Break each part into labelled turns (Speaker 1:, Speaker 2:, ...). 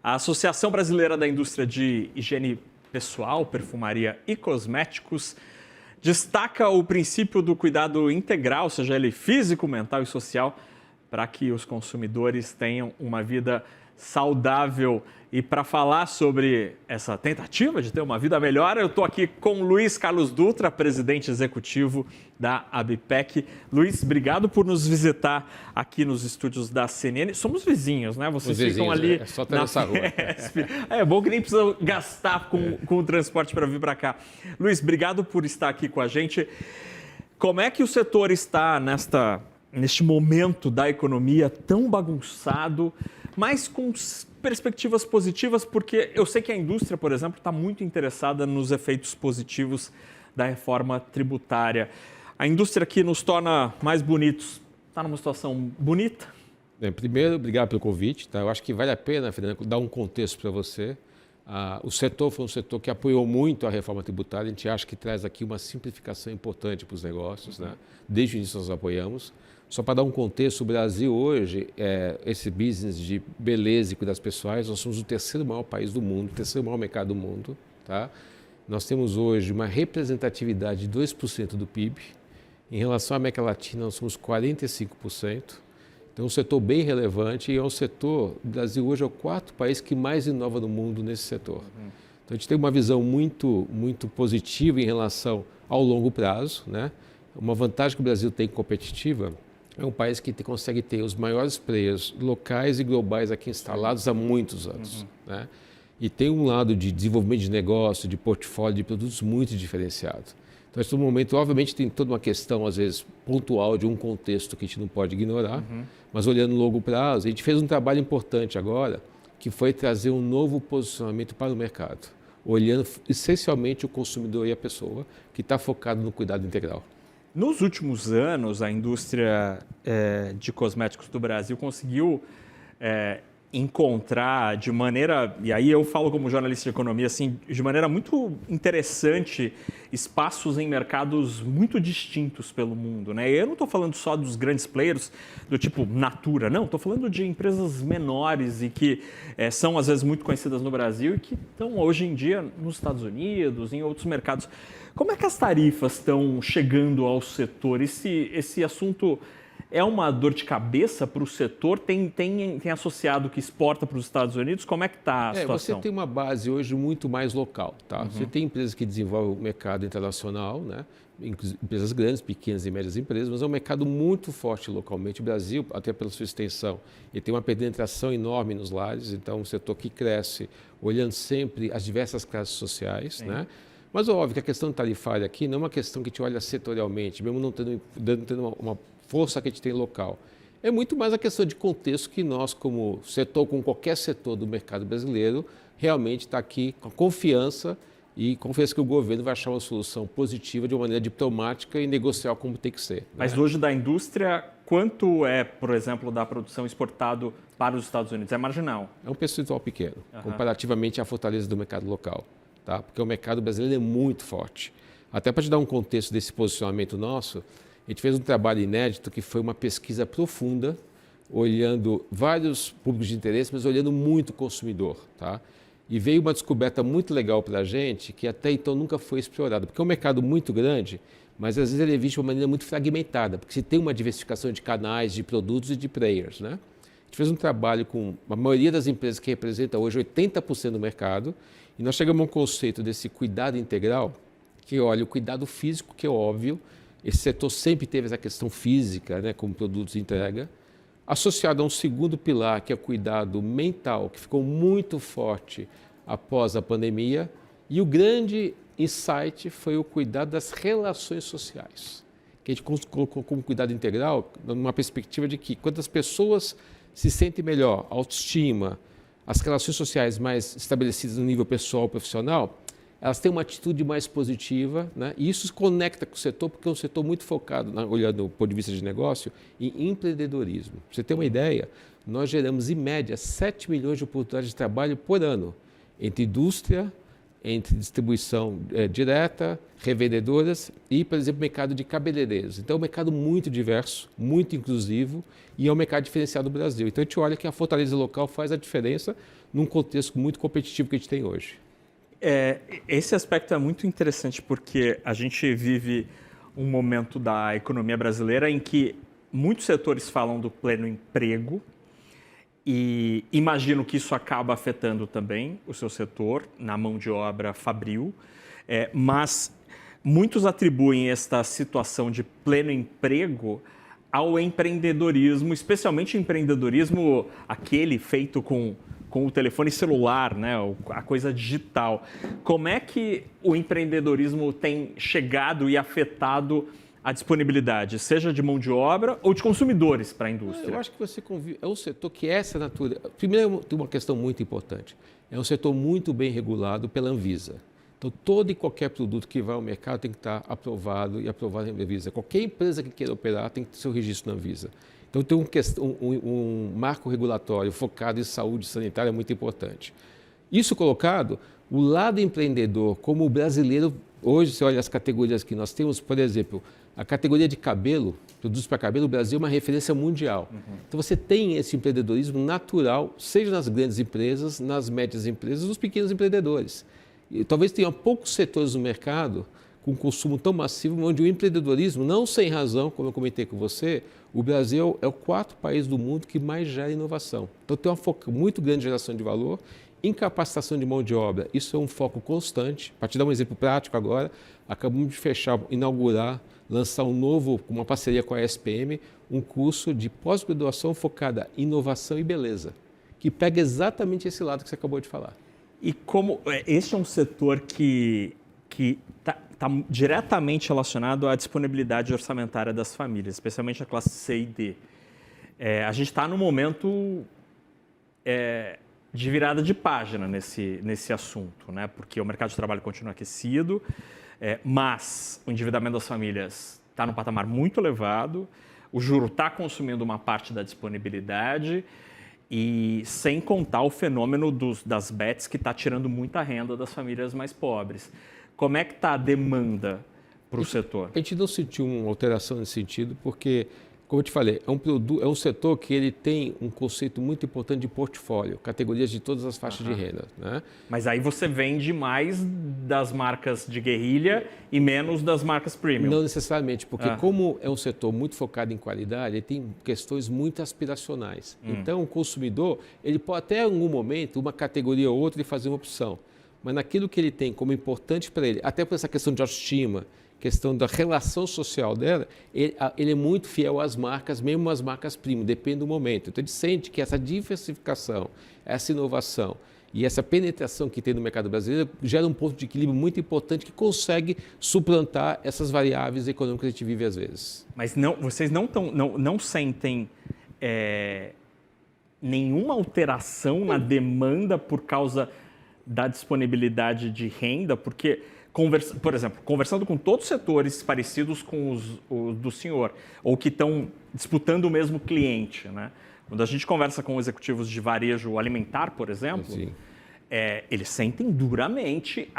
Speaker 1: A Associação Brasileira da Indústria de Higiene Pessoal, Perfumaria e Cosméticos destaca o princípio do cuidado integral, seja ele físico, mental e social, para que os consumidores tenham uma vida saudável. E para falar sobre essa tentativa de ter uma vida melhor, eu estou aqui com Luiz Carlos Dutra, presidente executivo da ABPEC. Luiz, obrigado por nos visitar aqui nos estúdios da CNN. Somos vizinhos, né? Vocês ficam ali...
Speaker 2: É só atravessar a rua.
Speaker 1: É bom que nem precisa gastar com o transporte para vir para cá. Luiz, obrigado por estar aqui com a gente. Como é que o setor está neste momento da economia tão bagunçado, mas com perspectivas positivas, porque eu sei que a indústria, por exemplo, está muito interessada nos efeitos positivos da reforma tributária. A indústria que nos torna mais bonitos está numa situação bonita?
Speaker 2: Primeiro, obrigado pelo convite. Tá? Eu acho que vale a pena, Fernando, dar um contexto para você. O setor foi um setor que apoiou muito a reforma tributária. A gente acha que traz aqui uma simplificação importante para os negócios. Né? Desde o início nós apoiamos. Só para dar um contexto, o Brasil hoje, esse business de beleza e cuidados pessoais, nós somos o terceiro maior país do mundo, o terceiro maior mercado do mundo. Tá? Nós temos hoje uma representatividade de 2% do PIB. Em relação à América Latina, nós somos 45%. Então, é um setor bem relevante e é um setor, o Brasil hoje é o quarto país que mais inova no mundo nesse setor. Então, a gente tem uma visão muito positiva em relação ao longo prazo. Né? Uma vantagem que o Brasil tem competitiva é um país que consegue ter os maiores players locais e globais aqui instalados há muitos anos. Né? E tem um lado de desenvolvimento de negócio, de portfólio, de produtos muito diferenciado. Então, nesse momento, obviamente, tem toda uma questão, às vezes, pontual de um contexto que a gente não pode ignorar, mas olhando no longo prazo, a gente fez um trabalho importante agora, que foi trazer um novo posicionamento para o mercado, olhando essencialmente o consumidor e a pessoa, que está focado no cuidado integral.
Speaker 1: Nos últimos anos, a indústria de cosméticos do Brasil conseguiu encontrar de maneira, e aí eu falo como jornalista de economia, assim, de maneira muito interessante, espaços em mercados muito distintos pelo mundo. Né? E eu não estou falando só dos grandes players, do tipo Natura, não, estou falando de empresas menores e que são às vezes muito conhecidas no Brasil e que estão hoje em dia nos Estados Unidos, em outros mercados. Como é que as tarifas estão chegando ao setor? Esse assunto é uma dor de cabeça para o setor? Tem associado que exporta para os Estados Unidos? Como é que está a situação?
Speaker 2: Você tem uma base hoje muito mais local. Tá? Você tem empresas que desenvolvem o mercado internacional, né? Empresas grandes, pequenas e médias empresas, mas é um mercado muito forte localmente. O Brasil, até pela sua extensão, ele tem uma penetração enorme nos lares, então um setor que cresce olhando sempre as diversas classes sociais. Né? Mas óbvio que a questão tarifária aqui não é uma questão que a gente olha setorialmente, mesmo não tendo uma força que a gente tem local. É muito mais a questão de contexto que nós, como setor, como qualquer setor do mercado brasileiro, realmente está aqui com confiança e confiança que o governo vai achar uma solução positiva de uma maneira diplomática e negocial como tem que ser.
Speaker 1: Mas hoje da indústria, quanto é, por exemplo, da produção exportado para os Estados Unidos? É marginal?
Speaker 2: É um percentual pequeno, comparativamente à fortaleza do mercado local. Tá? Porque o mercado brasileiro é muito forte. Até para te dar um contexto desse posicionamento nosso, a gente fez um trabalho inédito que foi uma pesquisa profunda, olhando vários públicos de interesse, mas olhando muito o consumidor. Tá? E veio uma descoberta muito legal para a gente, que até então nunca foi explorada, porque é um mercado muito grande, mas às vezes ele é visto de uma maneira muito fragmentada, porque se tem uma diversificação de canais, de produtos e de players. Né? A gente fez um trabalho com a maioria das empresas que representa hoje 80% do mercado, e nós chegamos a um conceito desse cuidado integral, que olha, o cuidado físico, que é óbvio, esse setor sempre teve essa questão física, né, como produtos de entrega, associado a um segundo pilar, que é o cuidado mental, que ficou muito forte após a pandemia, e o grande insight foi o cuidado das relações sociais, que a gente colocou como cuidado integral, numa perspectiva de que quando as pessoas se sentem melhor, autoestima, as relações sociais mais estabelecidas no nível pessoal e profissional, elas têm uma atitude mais positiva, né? E isso se conecta com o setor, porque é um setor muito focado, olhando do ponto de vista de negócio, em empreendedorismo. Para você ter uma ideia, nós geramos, em média, 7 milhões de oportunidades de trabalho por ano, entre indústria, entre distribuição direta, revendedoras e, por exemplo, mercado de cabeleireiros. Então, é um mercado muito diverso, muito inclusivo e é um mercado diferenciado do Brasil. Então, a gente olha que a fortaleza local faz a diferença num contexto muito competitivo que a gente tem hoje.
Speaker 1: Esse aspecto é muito interessante porque a gente vive um momento da economia brasileira em que muitos setores falam do pleno emprego e imagino que isso acaba afetando também o seu setor na mão de obra fabril, mas muitos atribuem esta situação de pleno emprego ao empreendedorismo, especialmente o empreendedorismo aquele feito com o telefone celular, né? A coisa digital. Como é que o empreendedorismo tem chegado e afetado a disponibilidade, seja de mão de obra ou de consumidores para a indústria?
Speaker 2: Eu acho que você é um setor que essa natureza... Primeiro, tem uma questão muito importante. É um setor muito bem regulado pela Anvisa. Então, todo e qualquer produto que vai ao mercado tem que estar aprovado e aprovado na Anvisa. Qualquer empresa que queira operar tem que ter seu registro na Anvisa. Então, tem um marco regulatório focado em saúde sanitária muito importante. Isso colocado, o lado empreendedor, como o brasileiro, hoje você olha as categorias que nós temos, por exemplo, a categoria de cabelo, produtos para cabelo, o Brasil é uma referência mundial. Então, você tem esse empreendedorismo natural, seja nas grandes empresas, nas médias empresas, nos pequenos empreendedores. E talvez tenha poucos setores no mercado com consumo tão massivo, onde o empreendedorismo, não sem razão, como eu comentei com você, o Brasil é o 4º país do mundo que mais gera inovação. Então, tem uma foco muito grande em geração de valor, em capacitação de mão de obra. Isso é um foco constante. Para te dar um exemplo prático agora, acabamos de inaugurar, lançar com uma parceria com a SPM, um curso de pós-graduação focada em inovação e beleza, que pega exatamente esse lado que você acabou de falar.
Speaker 1: E como este é um setor que está diretamente relacionado à disponibilidade orçamentária das famílias, especialmente a classe C e D. A gente está num momento de virada de página nesse assunto, né? Porque o mercado de trabalho continua aquecido, mas o endividamento das famílias está num patamar muito elevado, o juro está consumindo uma parte da disponibilidade e sem contar o fenômeno das bets que está tirando muita renda das famílias mais pobres. Como é que está a demanda para o setor?
Speaker 2: A gente não sentiu uma alteração nesse sentido, porque, como eu te falei, é um setor que ele tem um conceito muito importante de portfólio, categorias de todas as faixas de renda. Né?
Speaker 1: Mas aí você vende mais das marcas de guerrilha e menos das marcas premium.
Speaker 2: Não necessariamente, porque como é um setor muito focado em qualidade, ele tem questões muito aspiracionais. Então, o consumidor, ele pode até em algum momento, uma categoria ou outra, ele fazer uma opção. Mas naquilo que ele tem como importante para ele, até por essa questão de autoestima, questão da relação social dela, ele é muito fiel às marcas, mesmo às marcas premium, depende do momento. Então, ele sente que essa diversificação, essa inovação e essa penetração que tem no mercado brasileiro gera um ponto de equilíbrio muito importante que consegue suplantar essas variáveis econômicas que a gente vive às vezes.
Speaker 1: Mas vocês não sentem nenhuma alteração na demanda por causa da disponibilidade de renda? Porque, por exemplo, conversando com todos os setores parecidos com os do senhor, ou que estão disputando o mesmo cliente, né? Quando a gente conversa com executivos de varejo alimentar, por exemplo, eles sentem duramente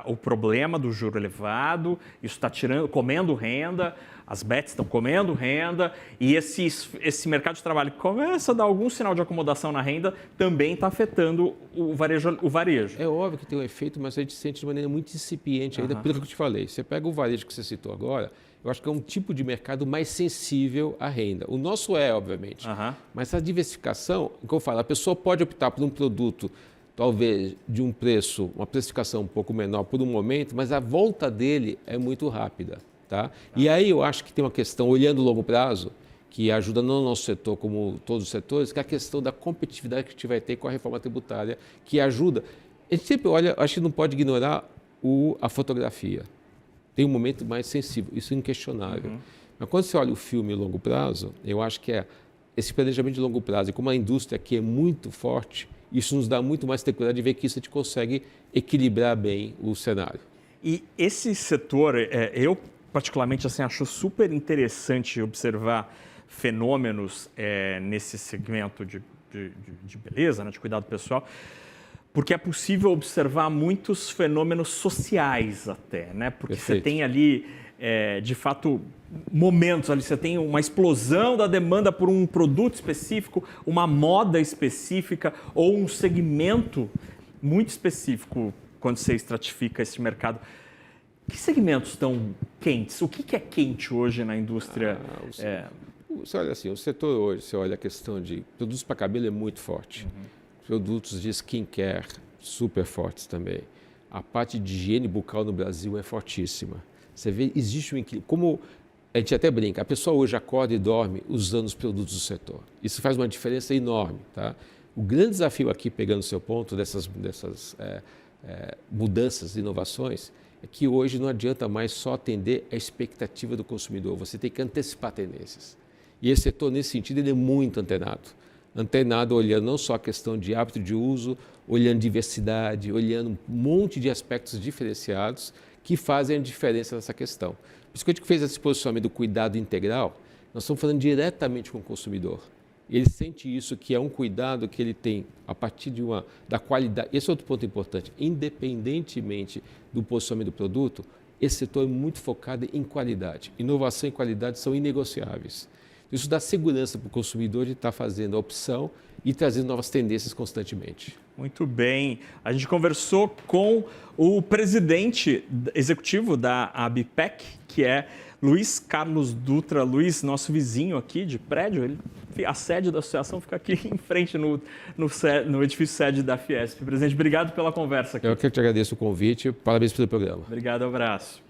Speaker 1: o problema do juro elevado, isso está comendo renda, as bets estão comendo renda, e esse mercado de trabalho que começa a dar algum sinal de acomodação na renda também está afetando o varejo.
Speaker 2: É óbvio que tem um efeito, mas a gente sente de maneira muito incipiente ainda, pelo que eu te falei. Você pega o varejo que você citou agora, eu acho que é um tipo de mercado mais sensível à renda. O nosso obviamente, mas a diversificação, como eu falo, a pessoa pode optar por um produto talvez de um preço, uma precificação um pouco menor por um momento, mas a volta dele é muito rápida. Tá? E aí eu acho que tem uma questão, olhando o longo prazo, que ajuda não no nosso setor, como todos os setores, que é a questão da competitividade que a gente vai ter com a reforma tributária, que ajuda. A gente sempre olha, acho que não pode ignorar a fotografia. Tem um momento mais sensível, isso é inquestionável. Mas quando você olha o filme longo prazo, eu acho que esse planejamento de longo prazo, e como a indústria aqui é muito forte, isso nos dá muito mais tranquilidade de ver que isso a gente consegue equilibrar bem o cenário.
Speaker 1: E esse setor, eu particularmente acho super interessante observar fenômenos nesse segmento de beleza, né, de cuidado pessoal, porque é possível observar muitos fenômenos sociais até, né? Porque
Speaker 2: Perfeito.
Speaker 1: você tem ali, de fato, momentos ali, você tem uma explosão da demanda por um produto específico, uma moda específica ou um segmento muito específico quando você estratifica esse mercado. Que segmentos estão quentes? O que é quente hoje na indústria?
Speaker 2: Você olha assim, o setor hoje, você olha a questão de produtos para cabelo é muito forte. Produtos de skincare, super fortes também. A parte de higiene bucal no Brasil é fortíssima. Você vê, existe um equilíbrio. Como a gente até brinca, a pessoa hoje acorda e dorme usando os produtos do setor. Isso faz uma diferença enorme. Tá? O grande desafio aqui, pegando o seu ponto, dessas mudanças, inovações, é que hoje não adianta mais só atender a expectativa do consumidor. Você tem que antecipar tendências. E esse setor, nesse sentido, ele é muito antenado. Antenado olhando não só a questão de hábito de uso, olhando diversidade, olhando um monte de aspectos diferenciados que fazem a diferença nessa questão. Por isso que a gente fez esse posicionamento do cuidado integral, nós estamos falando diretamente com o consumidor. Ele sente isso, que é um cuidado que ele tem a partir da qualidade. Esse é outro ponto importante. Independentemente do posicionamento do produto, esse setor é muito focado em qualidade. Inovação e qualidade são inegociáveis. Isso dá segurança para o consumidor de estar fazendo a opção e trazendo novas tendências constantemente.
Speaker 1: Muito bem. A gente conversou com o presidente executivo da ABPEC, que é Luiz Carlos Dutra. Luiz, nosso vizinho aqui de prédio, a sede da associação fica aqui em frente no edifício sede da Fiesp. Presidente, obrigado pela conversa aqui.
Speaker 2: Eu que te agradeço o convite. Parabéns pelo programa.
Speaker 1: Obrigado, abraço.